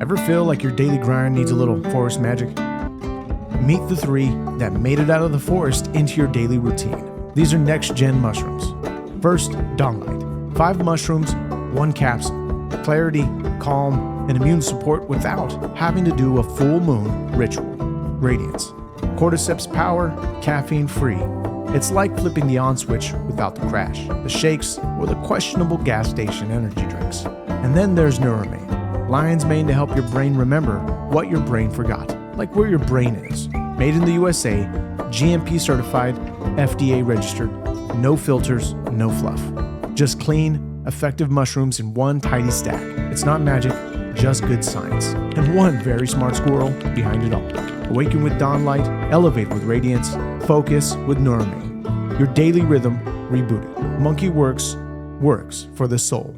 Ever feel like your daily grind needs a little forest magic? Meet the three that made it out of the forest into your daily routine. These are next-gen mushrooms. First, Dawnlight. 5 mushrooms, 1 capsule. Clarity, calm, and immune support without having to do a full moon ritual. Radiance. Cordyceps power, caffeine-free. It's like flipping the on switch without the crash, the shakes, or the questionable gas station energy drinks. And then there's Neuromain. Lion's mane to help your brain remember what your brain forgot, like where your brain is. Made in the USA, GMP certified, FDA registered, no filters, no fluff. Just clean, effective mushrooms in one tidy stack. It's not magic, just good science. And one very smart squirrel behind it all. Awaken with Dawnlight, elevate with Radiance, focus with Neuromain. Your daily rhythm rebooted. Monkey Werx, works for the soul.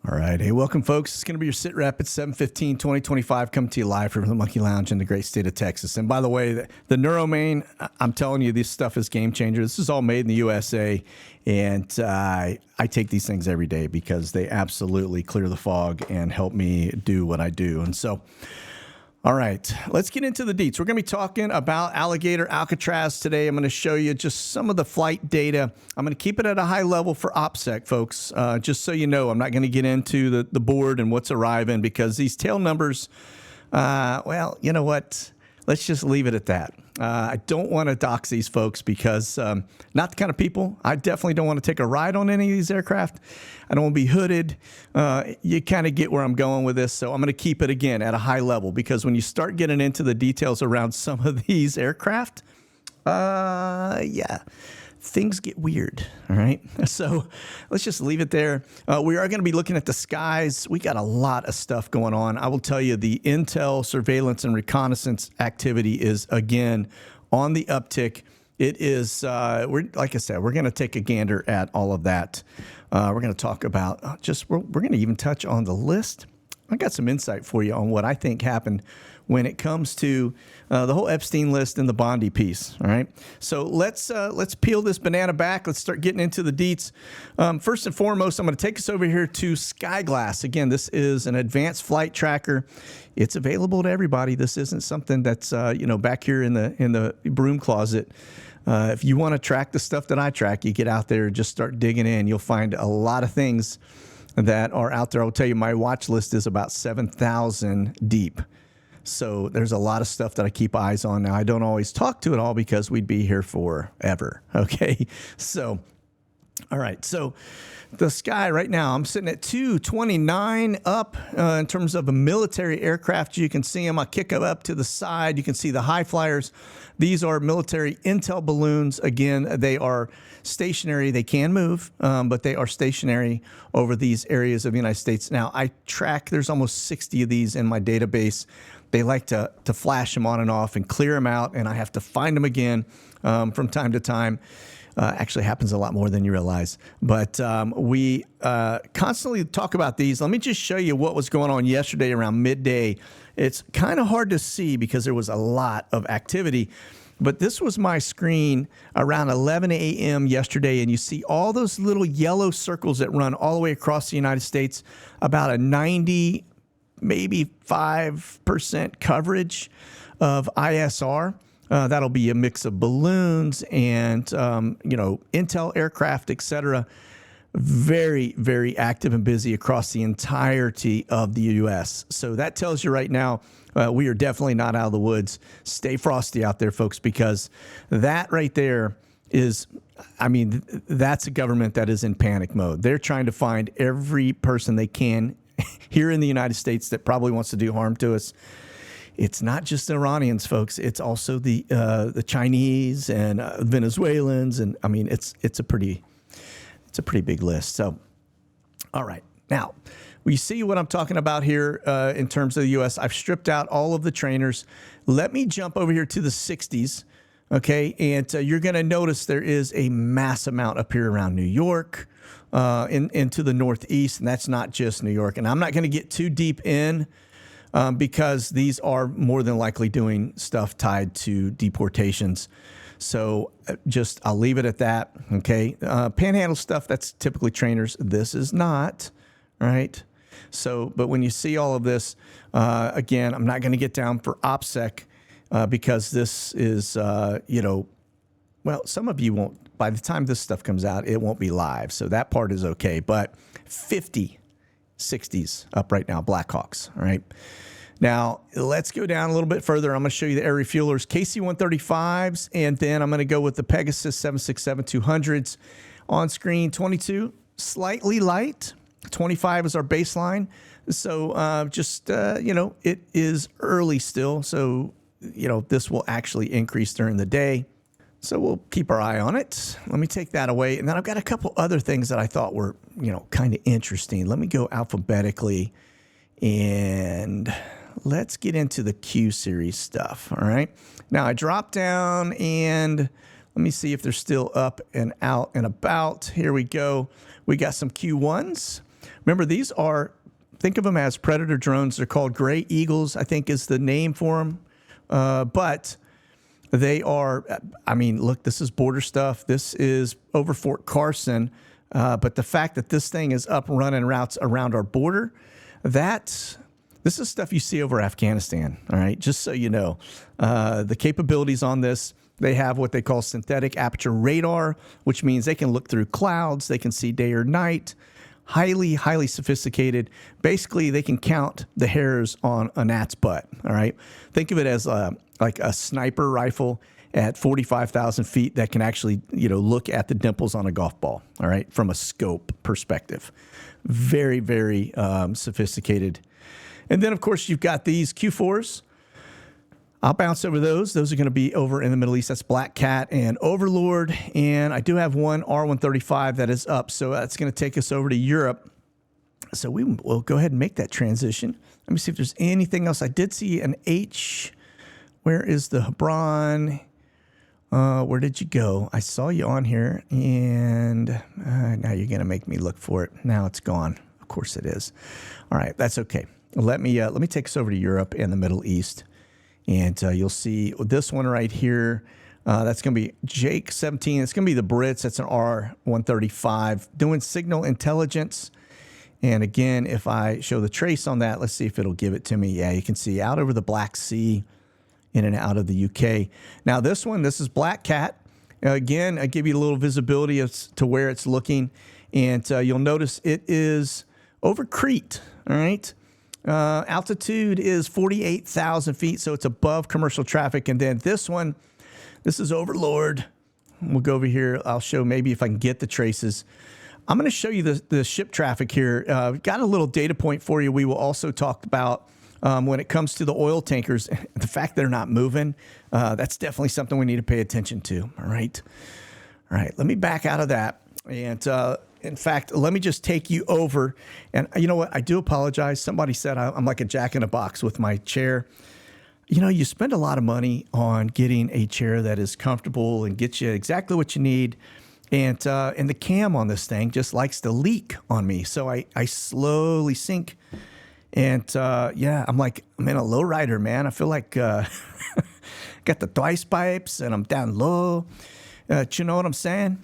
All right. Hey, welcome, folks. It's going to be your SITREP at 7/15/2025. Coming to you live from the Monkey Lounge in the great state of Texas. And by the way, the Neuromain, I'm telling you, this stuff is game changer. This is all made in the USA. And I take these things every day because they absolutely clear the fog and help me do what I do. And so, all right, let's get into the deets. We're going to be talking about Alligator, Alcatraz today. I'm going to show you just some of the flight data. I'm going to keep it at a high level for OPSEC, folks. Just so you know, I'm not going to get into the board and what's arriving because these tail numbers, well, you know what? Let's just leave it at that. I don't want to dox these folks because not the kind of people. I definitely don't want to take a ride on any of these aircraft. I don't want to be hooded. You kind of get where I'm going with this. So I'm going to keep it, again, at a high level because when you start getting into the details around some of these aircraft, yeah, things get weird, all right? So let's just leave it there. We are going to be looking at the skies. We got a lot of stuff going on. I will tell you the intel, surveillance, and reconnaissance activity is, again, on the uptick. It is, like I said, we're going to take a gander at all of that. We're going to talk about we're going to even touch on the list. I got some insight for you on what I think happened when it comes to the whole Epstein list and the Bondi piece. All right, so let's peel this banana back. Let's start getting into the deets. First and foremost, I'm going to take us over here to Skyglass. Again, this is an advanced flight tracker. It's available to everybody. This isn't something that's back here in the broom closet. If you want to track the stuff that I track, you get out there and just start digging in. You'll find a lot of things that are out there. I'll tell you, my watch list is about 7,000 deep. So there's a lot of stuff that I keep eyes on. Now, I don't always talk to it all because we'd be here forever, okay? So, all right. So the sky right now, I'm sitting at 229 up in terms of a military aircraft. You can see them. I kick them up to the side. You can see the high flyers. These are military intel balloons. Again, they are stationary. They can move, but they are stationary over these areas of the United States. Now, I track, there's almost 60 of these in my database. They like to flash them on and off and clear them out, and I have to find them again from time to time. Actually happens a lot more than you realize. But we constantly talk about these. Let me just show you what was going on yesterday around midday. It's kind of hard to see because there was a lot of activity. But this was my screen around 11 a.m. yesterday, and you see all those little yellow circles that run all the way across the United States, about a 90, maybe 5% coverage of ISR. That'll be a mix of balloons and, intel aircraft, et cetera. Very, very active and busy across the entirety of the U.S. So that tells you right now, we are definitely not out of the woods. Stay frosty out there, folks, because that right there is, that's a government that is in panic mode. They're trying to find every person they can here in the United States that probably wants to do harm to us. It's not just the Iranians, folks. It's also the Chinese and Venezuelans, and it's a pretty big list. So, all right, now we see what I'm talking about here in terms of the U.S. I've stripped out all of the trainers. Let me jump over here to the 60s, okay? And you're going to notice there is a mass amount up here around New York, into the Northeast, and that's not just New York. And I'm not going to get too deep in. Because these are more than likely doing stuff tied to deportations. So I'll leave it at that, okay? Panhandle stuff, that's typically trainers. This is not, right? So, but when you see all of this, again, I'm not going to get down for OPSEC because this is, well, some of you won't. By the time this stuff comes out, it won't be live. So that part is okay. But 50, 60s up right now, Blackhawks. All right. Now, let's go down a little bit further. I'm going to show you the air refuelers, KC-135s, and then I'm going to go with the Pegasus 767-200s. On screen, 22, slightly light. 25 is our baseline. So it is early still. So, this will actually increase during the day. So we'll keep our eye on it. Let me take that away. And then I've got a couple other things that I thought were, kind of interesting. Let me go alphabetically and let's get into the Q series stuff. All right. Now I dropped down and let me see if they're still up and out and about. Here we go. We got some Q1s. Remember, these are, think of them as Predator drones. They're called Gray Eagles, I think is the name for them. But they are, look, this is border stuff. This is over Fort Carson. But the fact that this thing is up running routes around our border, this is stuff you see over Afghanistan. All right. Just so you know, the capabilities on this, they have what they call synthetic aperture radar, which means they can look through clouds. They can see day or night. Highly, highly sophisticated. Basically, they can count the hairs on a gnat's butt. All right. Think of it as like a sniper rifle at 45,000 feet that can actually, look at the dimples on a golf ball. All right. From a scope perspective. Very, very sophisticated. And then, of course, you've got these Q4s. I'll bounce over those. Those are going to be over in the Middle East. That's Black Cat and Overlord. And I do have one R135 that is up. So that's going to take us over to Europe. So we will go ahead and make that transition. Let me see if there's anything else. I did see an H. Where is the Hebron? Where did you go? I saw you on here. And now you're going to make me look for it. Now it's gone. Of course it is. All right. That's okay. Let me take us over to Europe and the Middle East. And you'll see this one right here. That's going to be Jake 17. It's going to be the Brits. That's an R135 doing signal intelligence. And again, if I show the trace on that, let's see if it'll give it to me. Yeah, you can see out over the Black Sea, in and out of the UK. Now this is Black Cat. Again, I give you a little visibility as to where it's looking. And you'll notice it is over Crete. All right. Altitude is 48,000 feet, so it's above commercial traffic. And then this is Overlord. We'll go over here. I'll show maybe if I can get the traces. I'm going to show you the ship traffic here. Got a little data point for you. We will also talk about when it comes to the oil tankers, the fact they're not moving. That's definitely something we need to pay attention to. All right. Let me back out of that. And in fact, let me just take you over. And you know what? I do apologize. Somebody said I'm like a jack in a box with my chair. You spend a lot of money on getting a chair that is comfortable and gets you exactly what you need. And the cam on this thing just likes to leak on me. So I slowly sink. And I'm in a low rider, man. I feel like got the twice pipes and I'm down low. You know what I'm saying?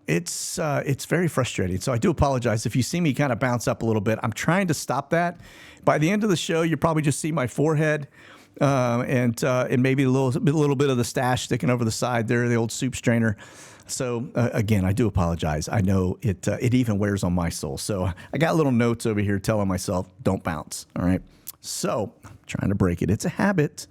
It's very frustrating. So I do apologize if you see me kind of bounce up a little bit. I'm trying to stop that. By the end of the show, you probably just see my forehead and maybe a little bit of the stash sticking over the side there, the old soup strainer. So again, I do apologize. I know it even wears on my soul. So I got little notes over here telling myself, don't bounce. All right. So I'm trying to break it. It's a habit.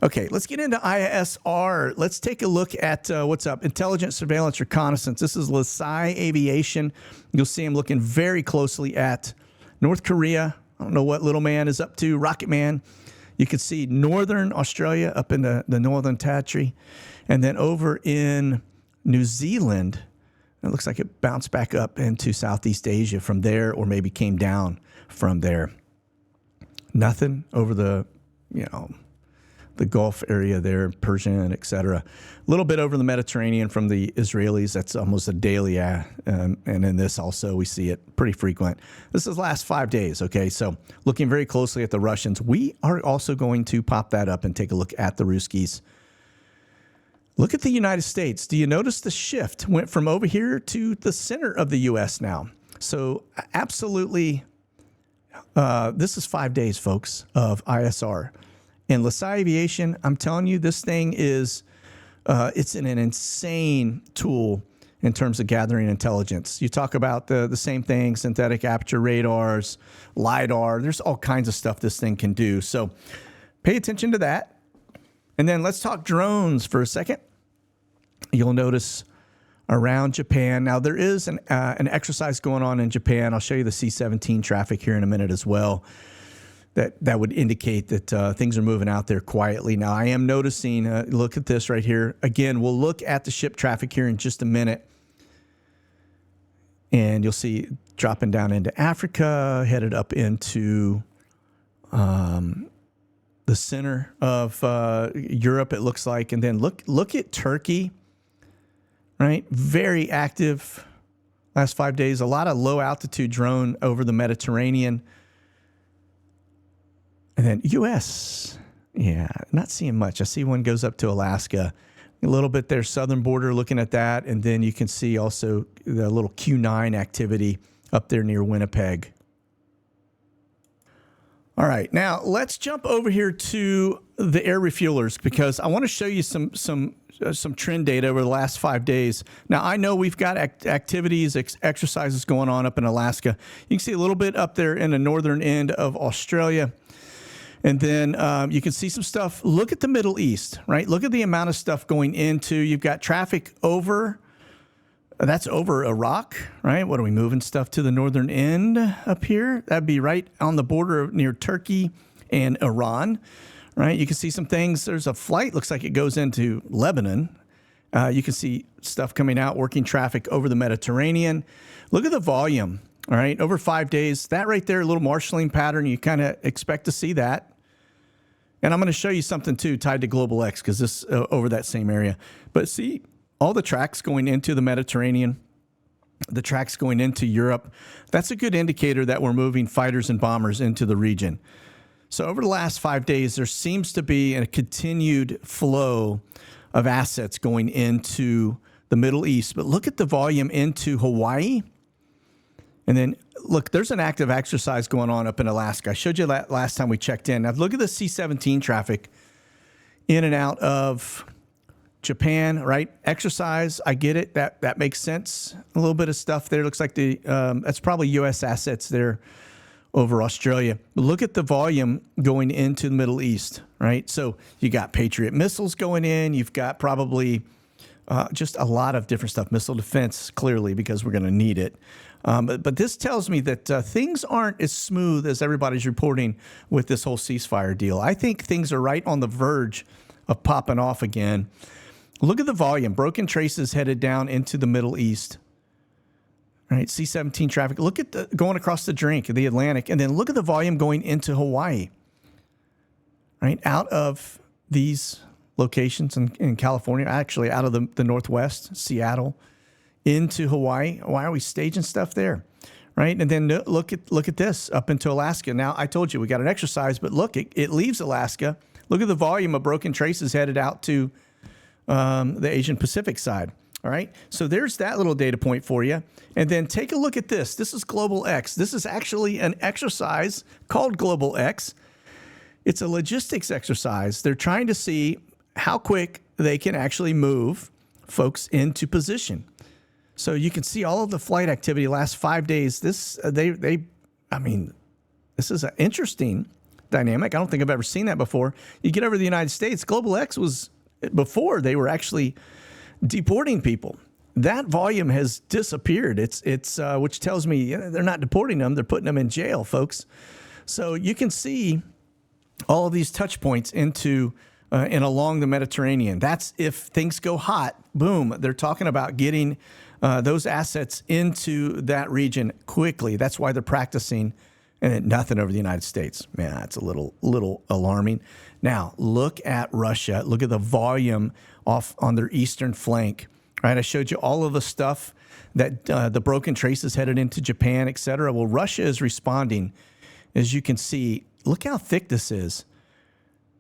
Okay, let's get into ISR. Let's take a look at what's up. Intelligence, surveillance, reconnaissance. This is Lasai Aviation. You'll see him looking very closely at North Korea. I don't know what little man is up to. Rocket Man. You can see northern Australia up in the northern territory. And then over in New Zealand, it looks like it bounced back up into Southeast Asia from there, or maybe came down from there. Nothing over the Gulf area there, Persian, etc. A little bit over the Mediterranean from the Israelis. That's almost a daily. And in this also, we see it pretty frequent. This is the last 5 days. Okay, so looking very closely at the Russians. We are also going to pop that up and take a look at the Ruskies. Look at the United States. Do you notice the shift went from over here to the center of the U.S. now? So absolutely This is 5 days, folks, of ISR. And LaSalle Aviation, I'm telling you, this thing is, it's an insane tool in terms of gathering intelligence. You talk about the same thing, synthetic aperture radars, LiDAR. There's all kinds of stuff this thing can do. So pay attention to that. And then let's talk drones for a second. You'll notice around Japan. Now, there is an exercise going on in Japan. I'll show you the C-17 traffic here in a minute as well. That would indicate that things are moving out there quietly. Now, I am noticing, look at this right here. Again, we'll look at the ship traffic here in just a minute. And you'll see dropping down into Africa, headed up into the center of Europe, it looks like. And then look at Turkey, right? Very active last 5 days. A lot of low-altitude drone over the Mediterranean. And then U.S., yeah, not seeing much. I see one goes up to Alaska. A little bit there, southern border, looking at that. And then you can see also the little Q9 activity up there near Winnipeg. All right, now let's jump over here to the air refuelers because I want to show you some trend data over the last 5 days. Now, I know we've got activities, exercises going on up in Alaska. You can see a little bit up there in the northern end of Australia. And then you can see some stuff. Look at the Middle East, right? Look at the amount of stuff going into. You've got traffic over. That's over Iraq, right? What are we moving stuff to the northern end up here? That'd be right on the border near Turkey and Iran, right? You can see some things. There's a flight, looks like it goes into Lebanon. You can see stuff coming out, working traffic over the Mediterranean. Look at the volume, all right? Over 5 days, that right there, a little marshalling pattern. You kind of expect to see that. And I'm going to show you something, too, tied to Global X, because this over that same area. But see, all the tracks going into the Mediterranean, the tracks going into Europe, that's a good indicator that we're moving fighters and bombers into the region. So over the last 5 days, there seems to be a continued flow of assets going into the Middle East. But look at the volume into Hawaii. And then, look, there's an active exercise going on up in Alaska. I showed you that last time we checked in. Now, look at the C-17 traffic in and out of Japan, right? Exercise, I get it. That makes sense. A little bit of stuff there. Looks like that's probably U.S. assets there over Australia. But look at the volume going into the Middle East, right? So you got Patriot missiles going in. You've got probably just a lot of different stuff. Missile defense, clearly, because we're going to need it. But this tells me that things aren't as smooth as everybody's reporting with this whole ceasefire deal. I think things are right on the verge of popping off again. Look at the volume. Broken traces headed down into the Middle East. All right, C-17 traffic. Look at going across the Atlantic, and then look at the volume going into Hawaii. Right, out of these locations in California, actually out of the Northwest, Seattle, into Hawaii. Why are we staging stuff there? Right, and then look at this up into Alaska. Now, I told you we got an exercise, but look, it leaves Alaska. Look at the volume of broken traces headed out to the Asian Pacific side. All right. So there's that little data point for you. And then take a look at this. This is Global X. This is actually an exercise called Global X. It's a logistics exercise. They're trying to see how quick they can actually move folks into position. So you can see all of the flight activity last 5 days. This is an interesting dynamic. I don't think I've ever seen that before. You get over to the United States, Global X was before they were actually deporting people. That volume has disappeared. It's which tells me they're not deporting them; they're putting them in jail, folks. So you can see all of these touch points into and along the Mediterranean. That's if things go hot. Boom! They're talking about getting those assets into that region quickly. That's why they're practicing. And then nothing over the United States. Man, that's a little alarming. Now, look at Russia. Look at the volume off on their eastern flank. Right, I showed you all of the stuff that the broken traces headed into Japan, et cetera. Well, Russia is responding. As you can see, look how thick this is.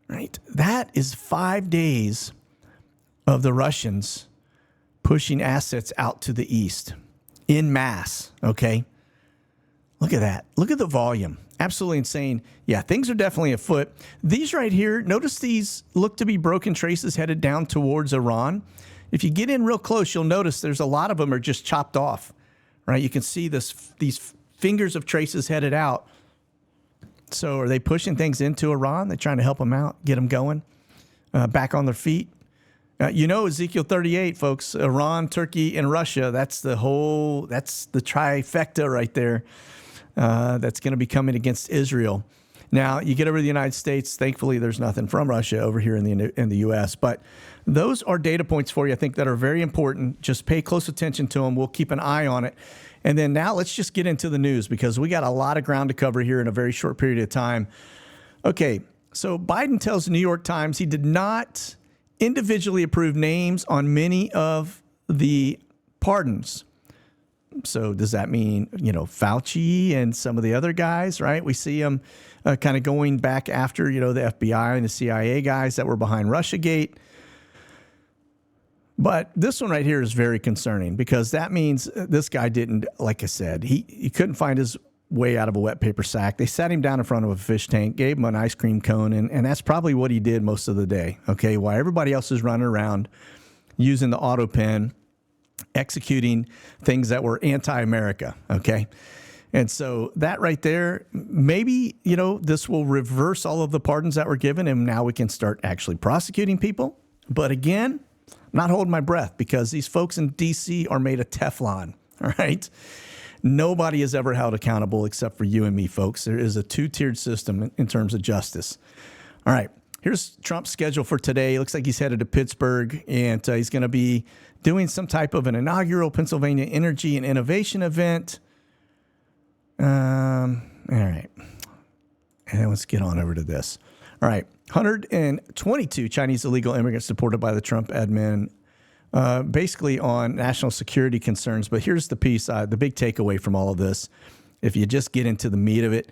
Right, that is 5 days of the Russians pushing assets out to the east en masse, okay? Look at that. Look at the volume. Absolutely insane. Yeah, things are definitely afoot. These right here, notice these look to be broken traces headed down towards Iran. If you get in real close, you'll notice there's a lot of them are just chopped off, right? You can see these fingers of traces headed out. So are they pushing things into Iran? They're trying to help them out, get them going, back on their feet. Ezekiel 38, folks, Iran, Turkey, and Russia, that's the trifecta right there. That's going to be coming against Israel. Now, you get over to the United States. Thankfully, there's nothing from Russia over here in the U.S., but those are data points for you, I think, that are very important. Just pay close attention to them. We'll keep an eye on it. And then now let's just get into the news because we got a lot of ground to cover here in a very short period of time. Okay, so Biden tells the New York Times he did not individually approve names on many of the pardons. So does that mean, Fauci and some of the other guys, right? We see them kind of going back after, the FBI and the CIA guys that were behind Russiagate. But this one right here is very concerning because that means this guy didn't, like I said, he couldn't find his way out of a wet paper sack. They sat him down in front of a fish tank, gave him an ice cream cone, and that's probably what he did most of the day, okay? While everybody else is running around using the auto pen, executing things that were anti-America, okay? And so that right there, maybe, this will reverse all of the pardons that were given, and now we can start actually prosecuting people. But again, I'm not holding my breath because these folks in D.C. are made of Teflon, all right? Nobody is ever held accountable except for you and me, folks. There is a two-tiered system in terms of justice. All right, here's Trump's schedule for today. It looks like he's headed to Pittsburgh, and he's going to be doing some type of an inaugural Pennsylvania Energy and Innovation event. All right, and let's get on over to this. All right, 122 Chinese illegal immigrants deported by the Trump admin, basically on national security concerns. But here's the piece, the big takeaway from all of this, if you just get into the meat of it.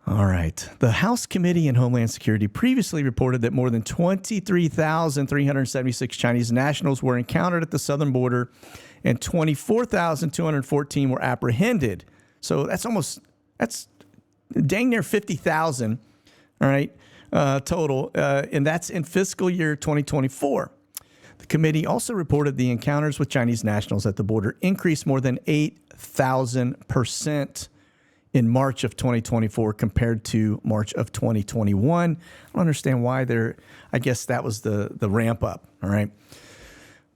All right. The House Committee on Homeland Security previously reported that more than 23,376 Chinese nationals were encountered at the southern border and 24,214 were apprehended. So that's dang near 50,000, all right, total, and that's in fiscal year 2024. The committee also reported the encounters with Chinese nationals at the border increased more than 8,000% in March of 2024 compared to March of 2021. I don't understand why I guess that was the ramp up, all right?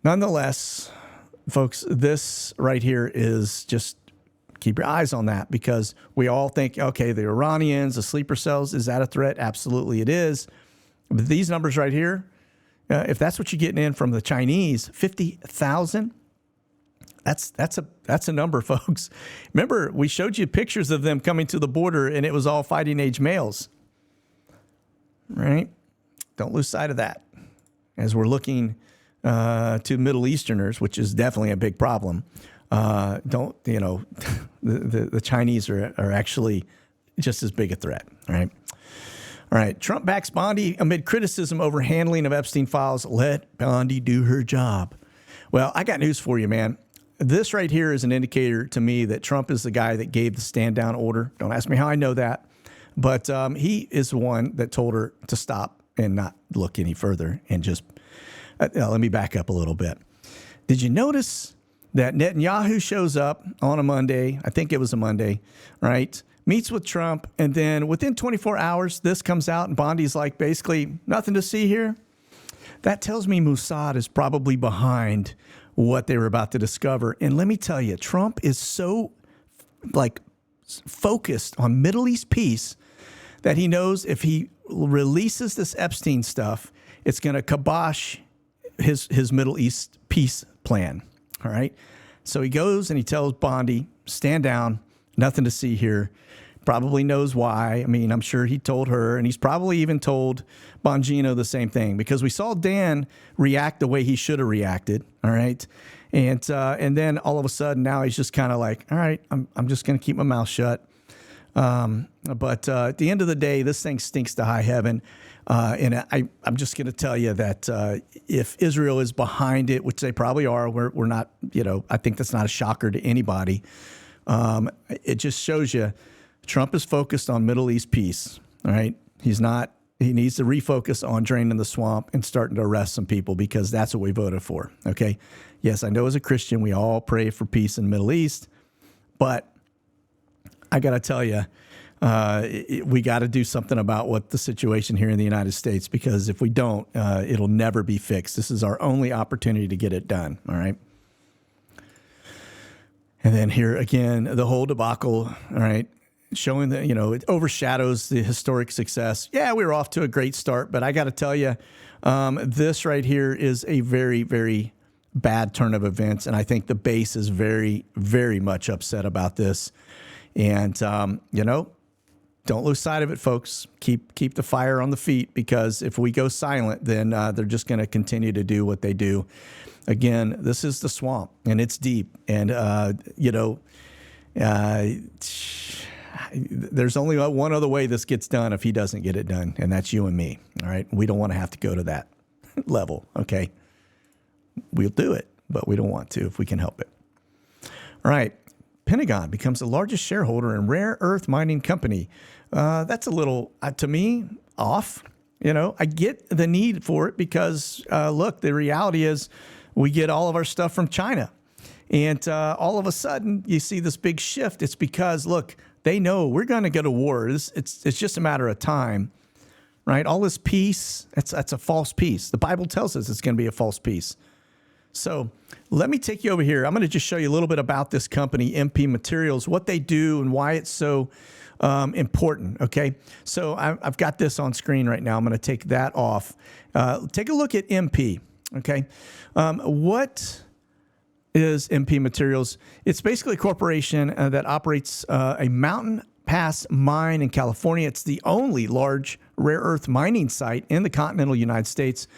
Nonetheless, folks, this right here is just keep your eyes on that because we all think, okay, the Iranians, the sleeper cells, is that a threat? Absolutely it is. But these numbers right here, if that's what you're getting in from the Chinese, 50,000, that's a number, folks. Remember, we showed you pictures of them coming to the border, and it was all fighting age males, right? Don't lose sight of that as we're looking to Middle Easterners, which is definitely a big problem. The Chinese are actually just as big a threat, all right? All right, Trump backs Bondi amid criticism over handling of Epstein files. Let Bondi do her job. Well, I got news for you, man. This right here is an indicator to me that Trump is the guy that gave the stand down order. Don't ask me how I know that, but he is the one that told her to stop and not look any further and just let me back up a little bit. Did you notice that Netanyahu shows up on a Monday? I think it was a Monday, right? Meets with Trump, and then within 24 hours, this comes out, and Bondi's like, basically, nothing to see here. That tells me Mossad is probably behind what they were about to discover. And let me tell you, Trump is so, focused on Middle East peace that he knows if he releases this Epstein stuff, it's going to kibosh his Middle East peace plan, all right? So he goes and he tells Bondi, stand down, nothing to see here. Probably knows why. I mean, I'm sure he told her, and he's probably even told Bongino the same thing because we saw Dan react the way he should have reacted. All right, and then all of a sudden now he's just kind of like, all right, I'm just going to keep my mouth shut. But at the end of the day, this thing stinks to high heaven, and I'm just going to tell you that if Israel is behind it, which they probably are, we're not. I think that's not a shocker to anybody. It just shows you. Trump is focused on Middle East peace, all right? He's not. He needs to refocus on draining the swamp and starting to arrest some people because that's what we voted for, okay? Yes, I know as a Christian, we all pray for peace in the Middle East, but I got to tell you, we got to do something about what the situation here in the United States, because if we don't, it'll never be fixed. This is our only opportunity to get it done, all right? And then here again, the whole debacle, all right, showing that, it overshadows the historic success. Yeah, we were off to a great start, but I got to tell you, this right here is a very, very bad turn of events. And I think the base is very, very much upset about this. And, don't lose sight of it, folks. Keep the fire on the feet, because if we go silent, then they're just going to continue to do what they do. Again, this is the swamp, and it's deep. And, there's only one other way this gets done if he doesn't get it done, and that's you and me, all right? We don't want to have to go to that level, okay? We'll do it, but we don't want to if we can help it. All right. Pentagon becomes the largest shareholder in rare earth mining company. That's a little, to me, off. I get the need for it because, look, the reality is we get all of our stuff from China. And all of a sudden, you see this big shift. It's because, look, they know we're going to go to war. It's just a matter of time, right? All this peace, that's a false peace. The Bible tells us it's going to be a false peace. So let me take you over here. I'm going to just show you a little bit about this company, MP Materials, what they do and why it's so important, okay? So I've got this on screen right now. I'm going to take that off. Take a look at MP, okay? What is MP Materials? It's basically a corporation that operates a mountain pass mine in California. It's the only large rare earth mining site in the continental United States,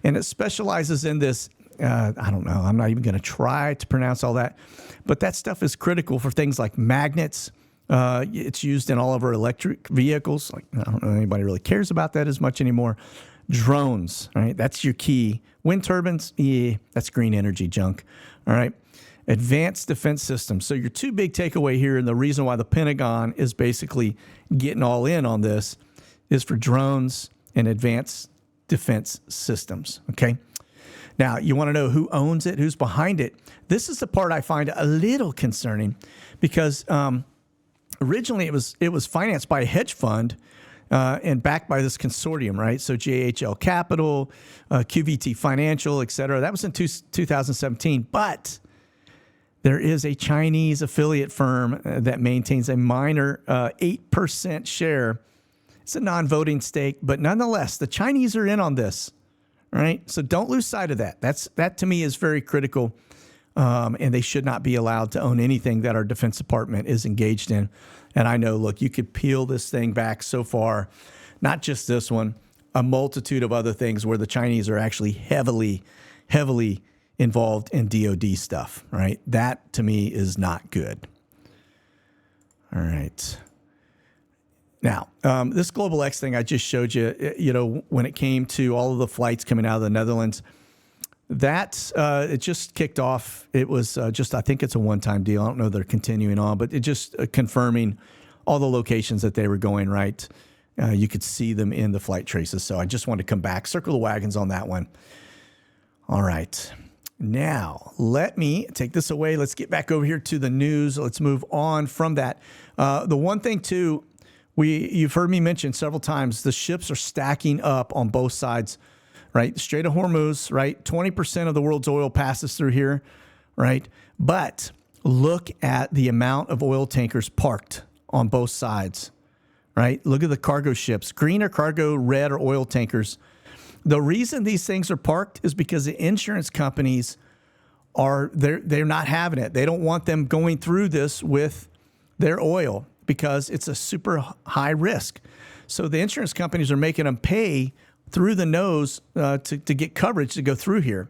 and it specializes in this. I don't know. I'm not even going to try to pronounce all that, but that stuff is critical for things like magnets. It's used in all of our electric vehicles. Like, I don't know if anybody really cares about that as much anymore. Drones, all right? That's your key. Wind turbines, that's green energy junk. All right. Advanced defense systems. So your two big takeaway here, and the reason why the Pentagon is basically getting all in on this, is for drones and advanced defense systems. Okay. Now, you want to know who owns it, who's behind it. This is the part I find a little concerning, because originally it was financed by a hedge fund and backed by this consortium, right? So JHL Capital, QVT Financial, et cetera. That was in 2017. But there is a Chinese affiliate firm that maintains a minor 8% share. It's a non-voting stake, but nonetheless, the Chinese are in on this, right? So don't lose sight of that. That to me is very critical, and they should not be allowed to own anything that our Defense Department is engaged in. And I know, look, you could peel this thing back so far, not just this one, a multitude of other things where the Chinese are actually heavily involved in DoD stuff, right? That to me is not good. All right. Now, this Global X thing I just showed you, when it came to all of the flights coming out of the Netherlands, that it just kicked off. It was I think it's a one-time deal. I don't know if they're continuing on, but it just confirming all the locations that they were going, right? You could see them in the flight traces. So I just wanted to come back, circle the wagons on that one. All right. Now, let me take this away. Let's get back over here to the news. Let's move on from that. The one thing, too, you've heard me mention several times, the ships are stacking up on both sides, right? Strait of Hormuz, right? 20% of the world's oil passes through here, right? But look at the amount of oil tankers parked on both sides, right? Look at the cargo ships. Green are cargo, red are oil tankers. The reason these things are parked is because the insurance companies they're not having it. They don't want them going through this with their oil because it's a super high risk. So the insurance companies are making them pay through the nose to get coverage to go through here.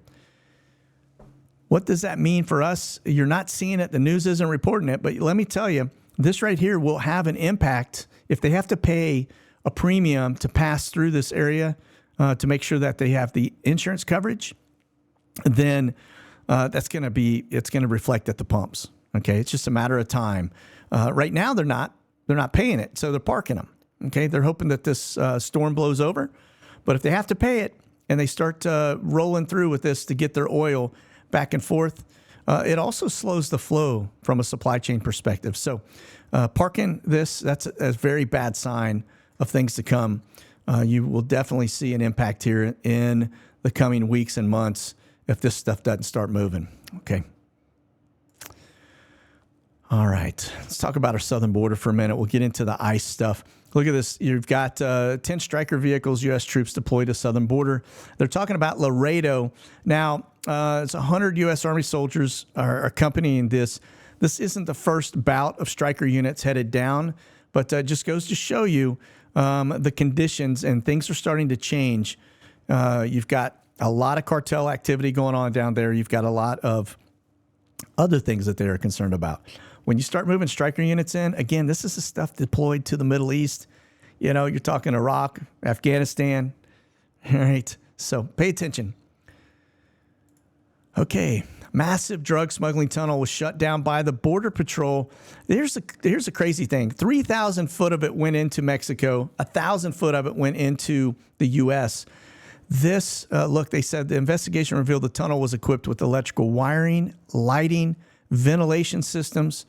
What does that mean for us? You're not seeing it. The news isn't reporting it. But let me tell you, this right here will have an impact if they have to pay a premium to pass through this area to make sure that they have the insurance coverage. Then it's going to reflect at the pumps. Okay, it's just a matter of time. Right now they're not. They're not paying it, so they're parking them. Okay, they're hoping that this storm blows over. But if they have to pay it and they start rolling through with this to get their oil back and forth, it also slows the flow from a supply chain perspective. So parking this, that's a very bad sign of things to come. You will definitely see an impact here in the coming weeks and months if this stuff doesn't start moving. Okay. All right. Let's talk about our southern border for a minute. We'll get into the ICE stuff. Look at this. You've got 10 Stryker vehicles, U.S. troops deployed to southern border. They're talking about Laredo. Now, it's 100 U.S. Army soldiers are accompanying this. This isn't the first bout of Stryker units headed down, but just goes to show you the conditions, and things are starting to change. You've got a lot of cartel activity going on down there. You've got a lot of other things that they're concerned about. When you start moving Stryker units in, again, this is the stuff deployed to the Middle East. You know, you're talking Iraq, Afghanistan. All right, so pay attention. Okay, massive drug smuggling tunnel was shut down by the Border Patrol. Here's a crazy thing. 3,000 foot of it went into Mexico. 1,000 foot of it went into the U.S. This, look, they said the investigation revealed the tunnel was equipped with electrical wiring, lighting, ventilation systems,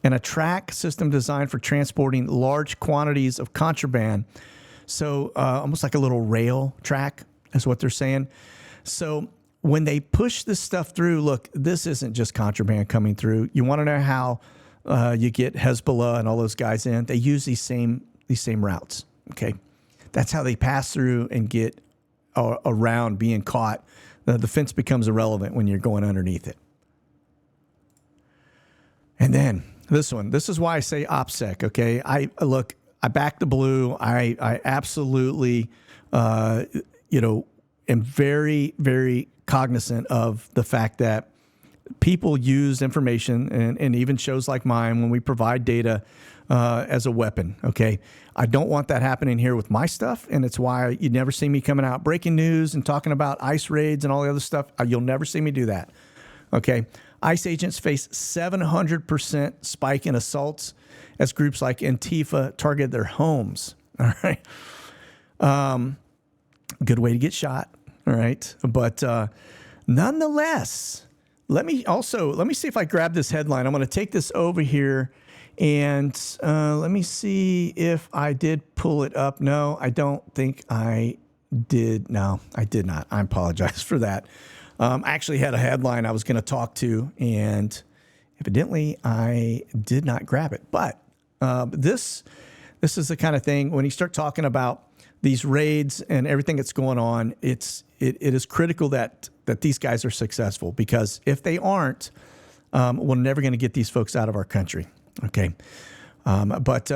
and a track system designed for transporting large quantities of contraband. So almost like a little rail track is what they're saying. So when they push this stuff through, look, this isn't just contraband coming through. You want to know how you get Hezbollah and all those guys in? They use these same routes. Okay, that's how they pass through and get around being caught. The fence becomes irrelevant when you're going underneath it. And then this one. This is why I say OPSEC. Okay, I back the blue. I absolutely, am very, very cognizant of the fact that people use information and even shows like mine when we provide data as a weapon. Okay, I don't want that happening here with my stuff, and it's why you never see me coming out breaking news and talking about ICE raids and all the other stuff. You'll never see me do that. Okay, ICE agents face 700% spike in assaults as groups like Antifa target their homes. All right, good way to get shot. All right, but nonetheless, let me see if I grab this headline. I'm going to take this over here, and let me see if I did pull it up. No, I don't think I did. No, I did not. I apologize for that. I actually had a headline I was going to talk to, and evidently I did not grab it. But this is the kind of thing when you start talking about these raids and everything that's going on, it is critical that these guys are successful, because if they aren't, we're never going to get these folks out of our country. Okay. But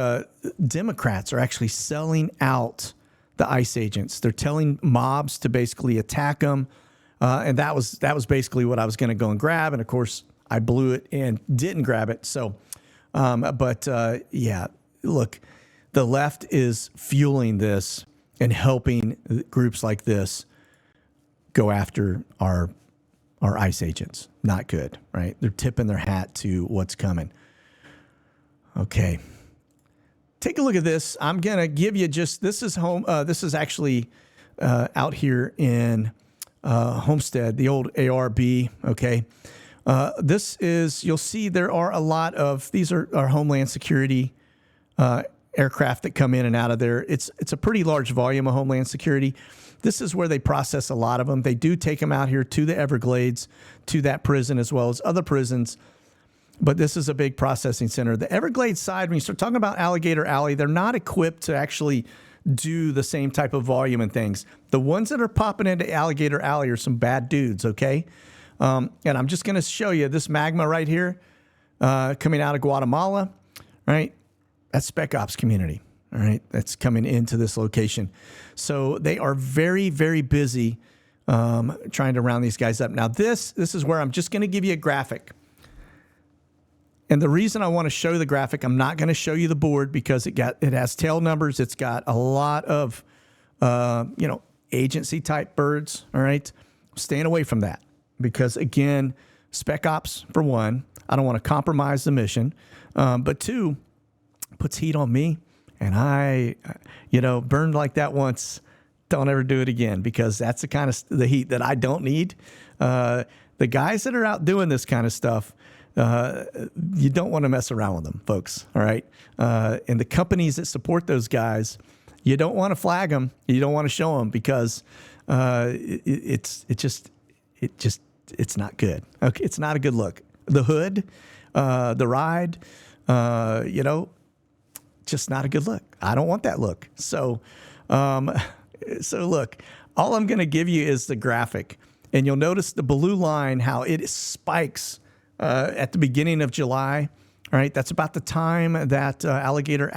Democrats are actually selling out the ICE agents. They're telling mobs to basically attack them. And that was basically what I was going to go and grab. And of course I blew it and didn't grab it. So, yeah, look, the left is fueling this and helping groups like this go after our ICE agents. Not good, right? They're tipping their hat to what's coming. Okay. Take a look at this. I'm going to give you this is home. This is actually out here in Homestead, the old ARB. Okay. You'll see there are a lot of, these are our Homeland Security aircraft that come in and out of there. It's a pretty large volume of Homeland Security. This is where they process a lot of them. They do take them out here to the Everglades, to that prison, as well as other prisons. But this is a big processing center. The Everglades side, when you start talking about Alligator Alley, they're not equipped to actually do the same type of volume and things. The ones that are popping into Alligator Alley are some bad dudes, okay? And I'm just going to show you this magma right here coming out of Guatemala, right? That's Spec Ops community, all right? That's coming into this location. So they are very, very busy trying to round these guys up. Now, this is where I'm just going to give you a graphic. And the reason I want to show the graphic, I'm not going to show you the board because it has tail numbers. It's got a lot of, agency type birds. All right. Staying away from that because, again, Spec Ops, for one, I don't want to compromise the mission. But two, puts heat on me, and I, burned like that once. Don't ever do it again, because that's the kind of the heat that I don't need. The guys that are out doing this kind of stuff, you don't want to mess around with them, folks. All right. And the companies that support those guys, you don't want to flag them. You don't want to show them, because it's not good. Okay. It's not a good look. The hood, the ride, just not a good look. I don't want that look. So look, all I'm going to give you is the graphic, and you'll notice the blue line, how it spikes at the beginning of July. All right, that's about the time that Alligator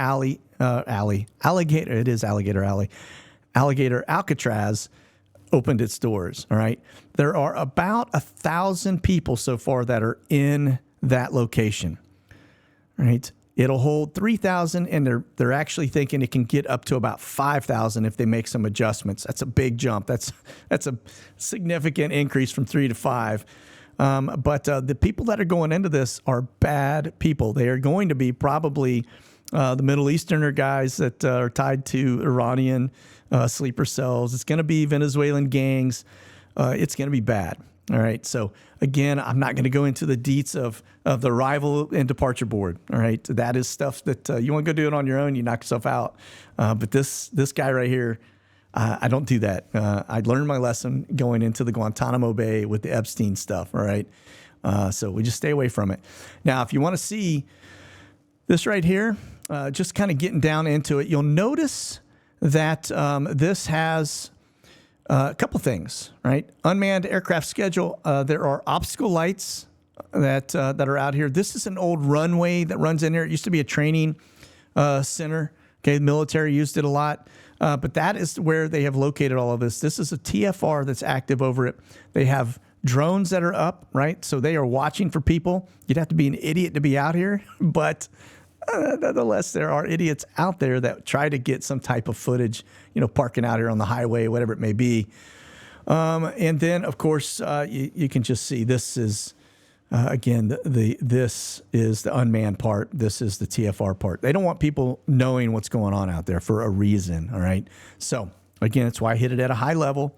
Alcatraz opened its doors. All right, there are about 1,000 people so far that are in that location. All right, it'll hold 3,000, and they're actually thinking it can get up to about 5,000 if they make some adjustments. That's a big jump. That's a significant increase from 3 to 5. But the people that are going into this are bad people. They are going to be probably the Middle Easterner guys that are tied to Iranian sleeper cells. It's going to be Venezuelan gangs. It's going to be bad. All right. So again, I'm not going to go into the deets of the arrival and departure board. All right. That is stuff that you want to go do it on your own. You knock yourself out. But this guy right here, I don't do that. I learned my lesson going into the Guantanamo Bay with the Epstein stuff. All right. So we just stay away from it. Now, if you want to see this right here, just kind of getting down into it, you'll notice that this has a couple things, right? Unmanned aircraft schedule. There are obstacle lights that are out here. This is an old runway that runs in here. It used to be a training center. Okay, the military used it a lot. But that is where they have located all of this. This is a TFR that's active over it. They have drones that are up, right? So they are watching for people. You'd have to be an idiot to be out here. But nonetheless, there are idiots out there that try to get some type of footage, parking out here on the highway, whatever it may be. And then, of course, you can just see this is, again, this is the unmanned part. This is the TFR part. They don't want people knowing what's going on out there for a reason, all right? So, again, that's why I hit it at a high level.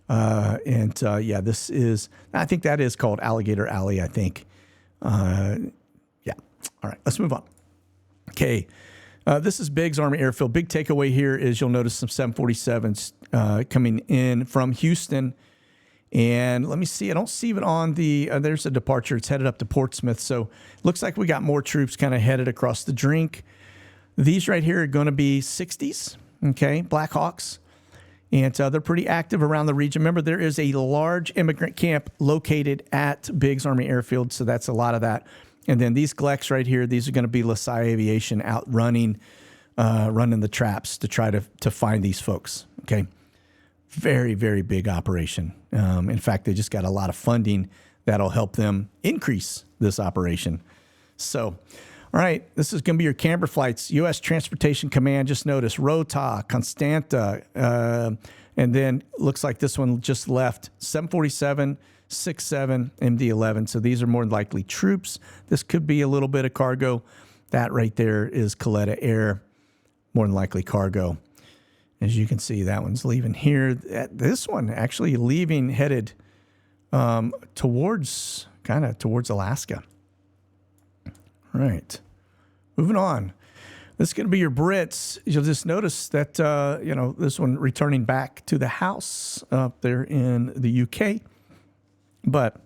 This is, I think that is called Alligator Alley, I think. Yeah. All right, let's move on. Okay. This is Biggs Army Airfield. Big takeaway here is you'll notice some 747s coming in from Houston. And let me see. I don't see it on the, there's a departure. It's headed up to Portsmouth. So it looks like we got more troops kind of headed across the drink. These right here are going to be 60s, okay, Black Hawks. And they're pretty active around the region. Remember, there is a large immigrant camp located at Biggs Army Airfield. So that's a lot of that. And then these Glecks right here, these are going to be LaSalle Aviation out running the traps to try to find these folks, okay? Very, very big operation. In fact, they just got a lot of funding that'll help them increase this operation. So, all right, this is going to be your Camber flights. U.S. Transportation Command, just notice Rota, Constanta, and then looks like this one just left, 747, 67, MD-11. So these are more than likely troops. This could be a little bit of cargo. That right there is Coletta Air, more than likely cargo. As you can see, that one's leaving here. This one actually leaving, headed towards Alaska. All right, moving on. This is going to be your Brits. You'll just notice that, this one returning back to the house up there in the UK. But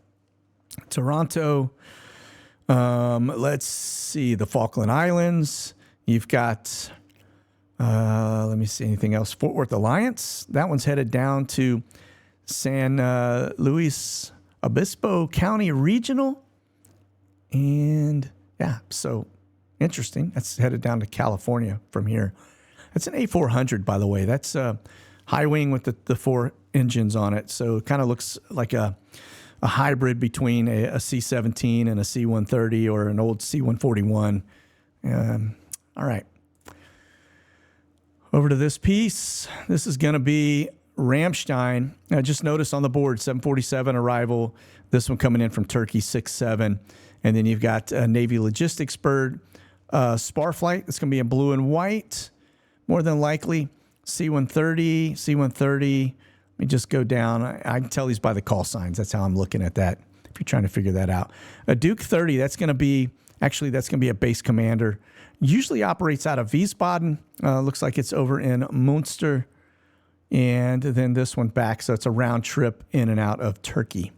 Toronto, let's see, the Falkland Islands. You've got... let me see anything else. Fort Worth Alliance. That one's headed down to San Luis Obispo County Regional. And yeah, so interesting. That's headed down to California from here. That's an A400, by the way. That's a high wing with the 4 engines on it. So it kind of looks like a hybrid between a C-17 and a C-130 or an old C-141. All right. Over to this piece. This is going to be Ramstein. Just notice on the board, 747 arrival. This one coming in from Turkey, 6-7. And then you've got Navy Logistics Bird spar flight. It's going to be in blue and white, more than likely. C-130, C-130. Let me just go down. I can tell these by the call signs. That's how I'm looking at that, if you're trying to figure that out. A Duke 30, that's going to be a base commander. Usually operates out of Wiesbaden. Looks like it's over in Munster. And then this one back, so it's a round trip in and out of Turkey.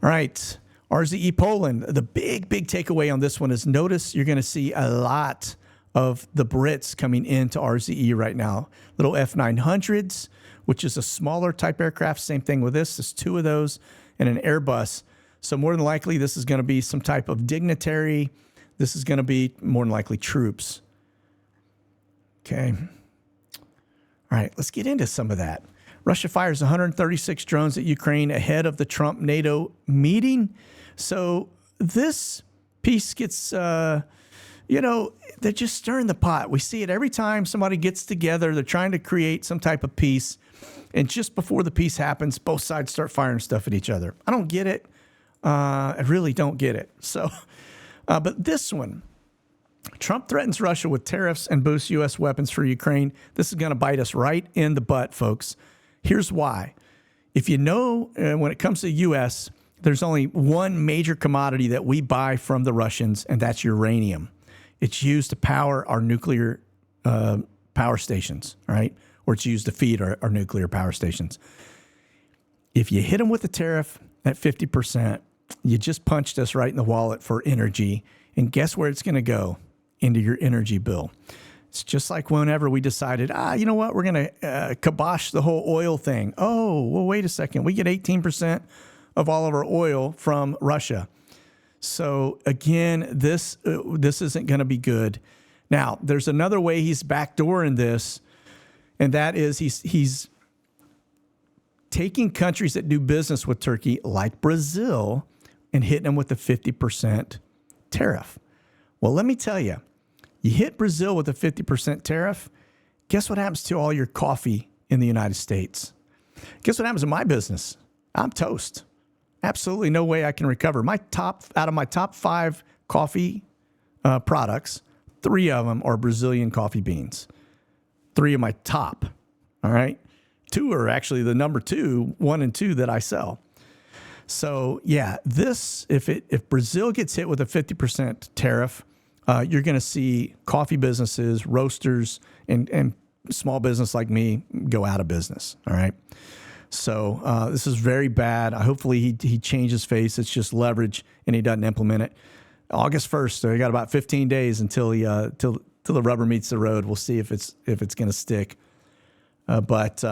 All right, RZE Poland. The big takeaway on this one is notice you're going to see a lot of the Brits coming into RZE right now. Little F900s, which is a smaller type aircraft. Same thing with this. There's 2 of those and an Airbus. So more than likely, this is going to be some type of dignitary. This is going to be more than likely troops. Okay. All right, let's get into some of that. Russia fires 136 drones at Ukraine ahead of the Trump-NATO meeting. So this piece gets, they're just stirring the pot. We see it every time somebody gets together. They're trying to create some type of peace. And just before the peace happens, both sides start firing stuff at each other. I don't get it. I really don't get it. So, but this one, Trump threatens Russia with tariffs and boosts U.S. weapons for Ukraine. This is going to bite us right in the butt, folks. Here's why. If you know, when it comes to the U.S., there's only one major commodity that we buy from the Russians, and that's uranium. It's used to power our nuclear power stations, all right? Or it's used to feed our nuclear power stations. If you hit them with a tariff at 50%, you just punched us right in the wallet for energy. And guess where it's going to go? Into your energy bill. It's just like whenever we decided, you know what? We're going to kibosh the whole oil thing. Oh, well, wait a second. We get 18% of all of our oil from Russia. So again, this isn't going to be good. Now, there's another way he's backdooring this, and that is he's taking countries that do business with Turkey, like Brazil, and hitting them with a 50% tariff. Well, let me tell you, you hit Brazil with a 50% tariff, guess what happens to all your coffee in the United States? Guess what happens to my business? I'm toast. Absolutely no way I can recover. Out of my top 5 coffee products, 3 of them are Brazilian coffee beans. 3 of my top, all right? 2 are actually the number 2, 1 and 2 that I sell. So yeah, if Brazil gets hit with a 50% tariff, you're going to see coffee businesses, roasters, and small business like me go out of business. All right. So this is very bad. Hopefully he changes face. It's just leverage, and he doesn't implement it. August 1st. So you got about 15 days until till the rubber meets the road. We'll see if it's going to stick. But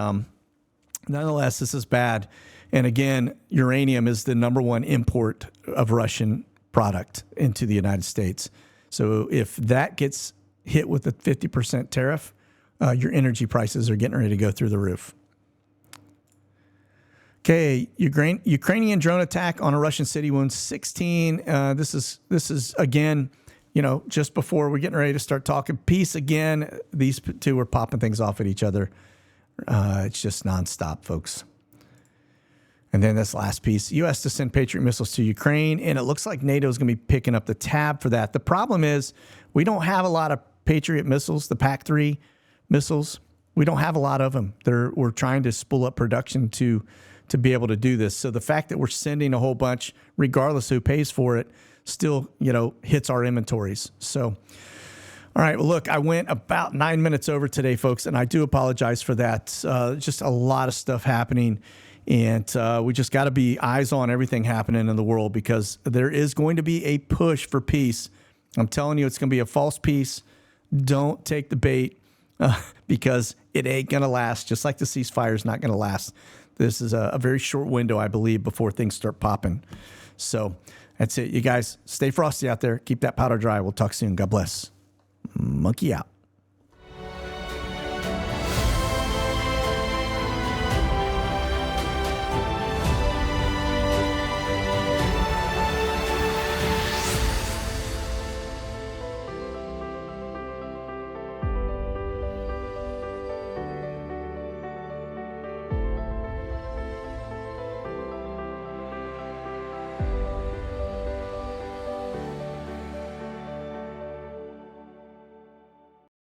nonetheless, this is bad. And again, uranium is the number 1 import of Russian product into the United States. So if that gets hit with a 50% tariff, your energy prices are getting ready to go through the roof. Okay, Ukrainian drone attack on a Russian city wounds 16. This is again, just before we're getting ready to start talking peace again. These 2 are popping things off at each other. It's just nonstop, folks. And then this last piece, U.S. to send Patriot missiles to Ukraine, and it looks like NATO is going to be picking up the tab for that. The problem is we don't have a lot of Patriot missiles, the PAC-3 missiles. We don't have a lot of them. We're trying to spool up production to be able to do this. So the fact that we're sending a whole bunch, regardless who pays for it, still hits our inventories. So, all right, well, look, I went about 9 minutes over today, folks, and I do apologize for that. Just a lot of stuff happening. And we just got to be eyes on everything happening in the world, because there is going to be a push for peace. I'm telling you, it's going to be a false peace. Don't take the bait because it ain't going to last, just like the ceasefire is not going to last. This is a very short window, I believe, before things start popping. So that's it. You guys stay frosty out there. Keep that powder dry. We'll talk soon. God bless. Monkey out.